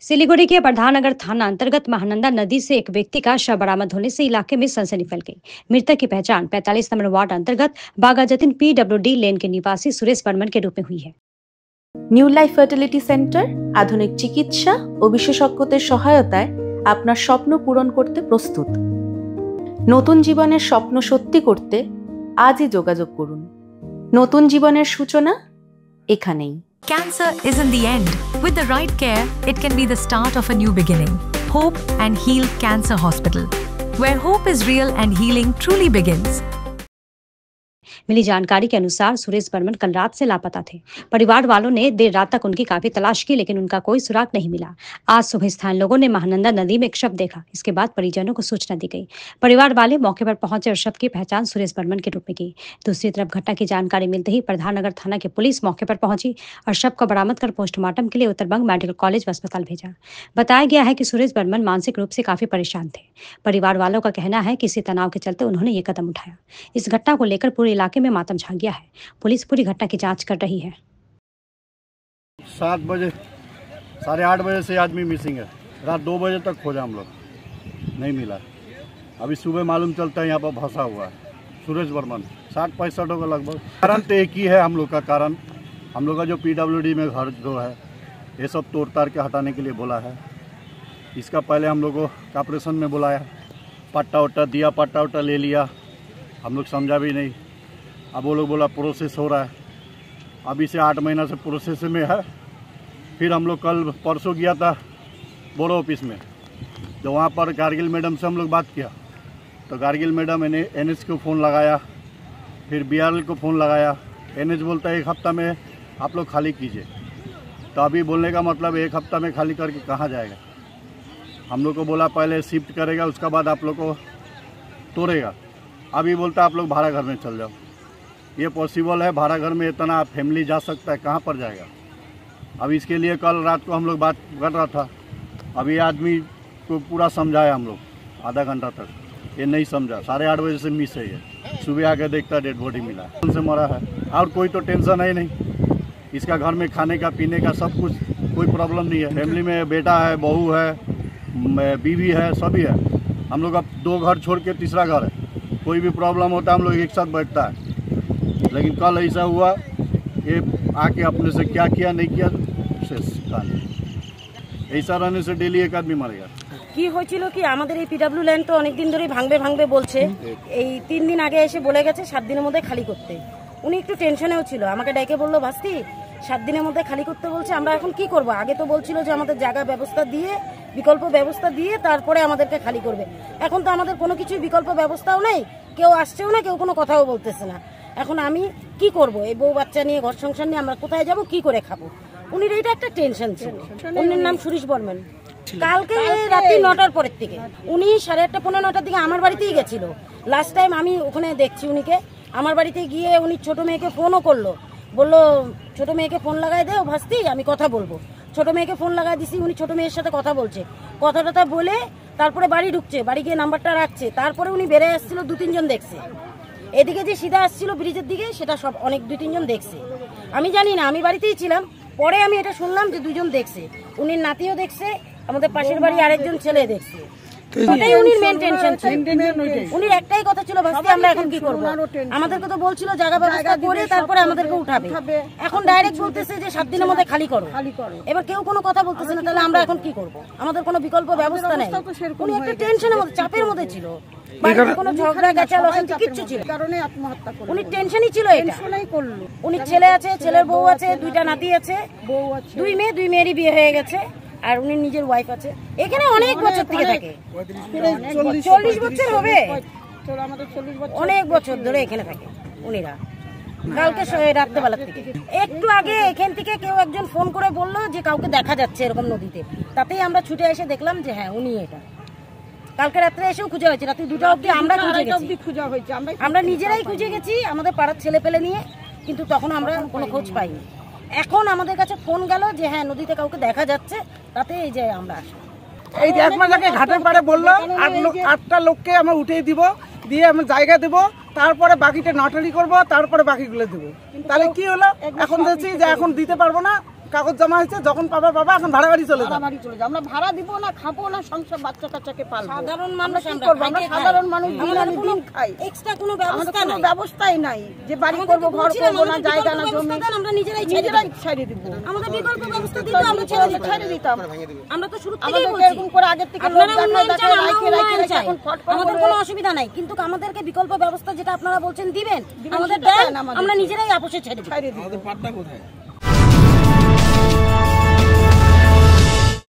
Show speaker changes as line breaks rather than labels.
सिलीगुड़ी के प्रधाननगर थाना अंतर्गत महानंदा नदी से एक व्यक्ति का शव बरामद होने से इलाके में सनसनी फैल गई। मृतक की पहचान 45 नंबर वार्ड अंतर्गत बागाजतीन PWD लेन के निवासी सुरेश बर्मन के रूप में हुई है।
নিউ লাইফ ফার্টিলিটি সেন্টার আধুনিক চিকিৎসা ও বিশেষজ্ঞদের সহায়তায় আপনার স্বপ্ন পূরণ করতে প্রস্তুত। নতুন জীবনের স্বপ্ন সত্যি করতে আজই যোগাযোগ করুন। নতুন জীবনের সূচনা এখানেই।
Cancer isn't the end. With the right care, it can be the start of a new beginning. Hope and Heal Cancer Hospital, where hope is real and healing truly begins.
मिली जानकारी के अनुसार सुरेश बर्मन कल रात से लापता थे। परिवार वालों ने देर रात तक उनकी काफी तलाश की, लेकिन उनका कोई सुराग नहीं मिला। आज सुबह स्थानीय लोगों ने महानंदा नदी में एक शव देखा। इसके बाद परिजनों को सूचना दी गई। परिवार वाले मौके पर पहुंचे और शव की पहचान सुरेश बर्मन के रूप में की। दूसरी तरफ घटना की जानकारी मिलते ही प्रधाननगर थाना की पुलिस मौके पर पहुंची और शव को बरामद कर पोस्टमार्टम के लिए उत्तरबंग मेडिकल कॉलेज व अस्पताल भेजा। बताया गया है कि सुरेश बर्मन मानसिक रूप से काफी परेशान थे। परिवार वालों का कहना है कि इसी तनाव के चलते उन्होंने ये कदम उठाया। इस घटना को लेकर पूरे इलाके में मातम छा गया है। पुलिस पूरी घटना की जांच कर रही है।
7 बजे 8:30 बजे से आदमी मिसिंग है। रात 2 बजे तक खोजा हम लोग, नहीं मिला। अभी सुबह मालूम चलता है यहाँ पर फंसा हुआ है सुरेश बर्मन। 60-65 होगा लगभग। कारण तो एक ही है हम लोग का कारण। हम लोग का जो PWD में घर जो है ये सब तोड़ ताड़ के हटाने के लिए बोला है। इसका पहले हम लोग को ऑपरेशन में बुलाया, पट्टा वट्टा दिया, पट्टा वट्टा ले लिया। हम लोग समझा भी नहीं। अब वो लोग बोला प्रोसेस हो रहा है। अभी से 8 महीना से प्रोसेस में है। फिर हम लोग कल परसों गया था बोरो ऑफिस में, तो वहाँ पर कारगिल मैडम से हम लोग बात किया। तो कारगिल मैडम ने NH को फ़ोन लगाया, फिर BRL को फ़ोन लगाया। NH बोलता है 1 हफ्ता में आप लोग खाली कीजिए। तो अभी बोलने का मतलब 1 हफ्ता में खाली करके कहाँ जाएगा। हम लोग को बोला पहले शिफ्ट करेगा, उसके बाद आप लोग को तोड़ेगा। अभी बोलता आप लोग भाड़ा घर में चल जाओ। ये पॉसिबल है? भाड़ा घर में इतना फैमिली जा सकता है? कहाँ पर जाएगा। अब इसके लिए कल रात को हम लोग बात कर रहा था। अभी आदमी को पूरा समझाया हम लोग आधा घंटा तक, ये नहीं समझा। 8:30 बजे से मिस है ये। सुबह आके देखता डेड बॉडी मिला है, उनसे मरा है। और कोई तो टेंशन है नहीं। इसका घर में खाने का पीने का सब कुछ, कोई प्रॉब्लम नहीं है। फैमिली में बेटा है, बहू है, बीवी है, सभी है। हम लोग अब 2 घर छोड़ के तीसरा घर है। कोई भी प्रॉब्लम होता है हम लोग एक साथ बैठता है। लेकिन कल ऐसा हुआ, ये आके अपने से क्या किया नहीं किया ऐसा रहने से डेली एक आदमी मरेगा।
কি হয়েছিল কি আমাদের এই PW ল্যান্ড তো অনেক দিন ধরে ভাঙবে বলছে। এই 3 দিন আগে এসে বলে গেছে 7 দিনের মধ্যে খালি করতে। উনি একটু টেনশনেও ছিল, আমাকে ডেকে বলল ভাস্তি 7 দিনের মধ্যে খালি করতে বলছে, আমরা এখন কি করব। আগে তো বলছিল যে আমাদের জায়গা ব্যবস্থা দিয়ে, বিকল্প ব্যবস্থা দিয়ে তারপরে আমাদেরকে খালি করবে। এখন তো আমাদের কোনো কিছু বিকল্প ব্যবস্থাও নেই, কেউ আসছেও না, কেউ কোনো কথাও বলতেছে না। এখন আমি কি করব, এই বউ বাচ্চা নিয়ে ঘর সংসার নিয়ে আমরা কোথায় যাব, কি করে খাবো। উনির এইটা একটা টেনশন ছিল। উনির নাম সুরেশ বর্মন। কালকে রাতে 9টার পরের থেকে উনি 8:30 পৌনে 9টার দিকে আমার বাড়িতেই গেছিল। লাস্ট টাইম আমি ওখানে দেখছি উনিকে। আমার বাড়িতে গিয়ে উনি ছোট মেয়েকে ফোনও করলো, বললো ছোট মেয়েকে ফোন লাগাই দেও ভাস্তি, আমি কথা বলবো। ছোট মেয়েকে ফোন লাগাই দিছি, উনি ছোট মেয়ের সাথে কথা বলছে। কথাটা বলে তারপরে বাড়ি ঢুকছে, বাড়ি গিয়ে নাম্বারটা রাখছে। তারপরে উনি বেড়ে আসছিল, 2-3 জন দেখছে। এদিকে যে সিধা আসছিল ব্রিজের দিকে, সেটা সব অনেক 2-3 জন দেখছে। আমি জানি না, আমি বাড়িতেই ছিলাম। পরে আমি এটা শুনলাম যে 2 জন দেখছে। উনির নাতিও দেখছে, আমাদের পাশের বাড়ি আরেকজন ছেলে দেখছে। ওটাই উনির মেন টেনশন ছিল। উনির একটাই কথা ছিল ভাস্তি আমরা এখন কি করব। আমাদেরকে তো বলছিল জায়গা ব্যবস্থা করে তারপরে আমাদেরকে উঠাবে। এখন ডাইরেক্ট বলতেছে যে 7 দিনের মধ্যে খালি করো। এবার কেউ কোনো কথা বলতেছে না, তাহলে আমরা এখন কি করব। আমাদের কোনো বিকল্প ব্যবস্থা নেই। উনি একটা টেনশনের মধ্যে, চাপের মধ্যে ছিল। কোনো ঝগড়া গাছাল অশান্তি কিচ্ছু ছিল কারণে আত্মহত্যা করলো। উনি টেনশনই ছিল এটা। উনি ছেলে আছে, ছেলের বউ আছে, 2টা নাতি আছে, 2 মেয়ে, 2 মেয়েরই বিয়ে হয়ে গেছে। আর উনি নিজের ওয়াইফ আছে। এখানে অনেক বছর থেকে থাকে, 40 বছর হবে, অনেক বছর ধরে এখানে থাকে উনিরা। কালকে রাত্রেবেলা থেকে একটু আগে এখান থেকে কেউ একজন ফোন করে বললো যে কাউকে দেখা যাচ্ছে এরকম নদীতে। তাতেই আমরা ছুটে এসে দেখলাম যে হ্যাঁ উনি এটা। কালকে রাত্রে এসেও খুঁজে হয়েছে, রাত্রি 2টা অবধি আমরা খুঁজে গেছি। আমরা নিজেরাই খুঁজে গেছি আমাদের পাড়ার ছেলে পেলে নিয়ে, কিন্তু তখন আমরা কোনো খোঁজ পাইনি। এখন আমাদের কাছে ফোন গেল যে হ্যাঁ নদীতে কাউকে দেখা যাচ্ছে, তাতে এই যে আমরা আসি।
এই যে একমাত্র ঘাটের পাড়ে বললো 8টা লোককে আমরা উঠিয়ে দিব, দিয়ে আমরা জায়গা দেবো, তারপরে বাকিটা নটারি করবো, তারপরে বাকিগুলো দেবো। তাহলে কি হলো, এখন দেখছি যে এখন দিতে পারবো না, কাগজ জমা হয়েছে, যখন পাবা পাবা, এখন ভাড়া বাড়ি চলে যাবে।
বাড়ি চলে যাও, আমরা ভাড়া দিব না, খাবো না, সংসার বাচ্চা কাচ্চাকে পালবো।
সাধারণ মানুষ
আমরা কি করবো? আমরা সাধারণ মানুষ দিন আনি দিন খাই,
এক্সট্রা কোনো
আমাদের
ব্যবস্থা
কোনো
নাই।
ব্যবস্থাই নাই যে বাড়ি করবো, ঘর করবো না, জায়গা না, জমি
আমরা নিজেরাই
ছেড়ে দিব।
আমাদের বিকল্প ব্যবস্থা দিতে আমরা
ছেড়ে দিতাম।
আমরা তো শুরু থেকেই
আমাদেরকে
বলছি
এরকম করে আগের থেকে লোক
আপনারা
দেখায়
উন্নয়ন চান, আমরা
রাখে
উন্নয়ন চাই।
এখন ফট ফট
আমাদের
করে
কোনো অসুবিধা নাই, কিন্তু আমাদেরকে বিকল্প ব্যবস্থা যেটা আপনারা বলছেন দিবেন, আমাদের
সেটা
দেন,
দেন আমাদের।
আমরা নিজেরাই আপোষে ছেড়ে দেব।
ছেড়ে দিব।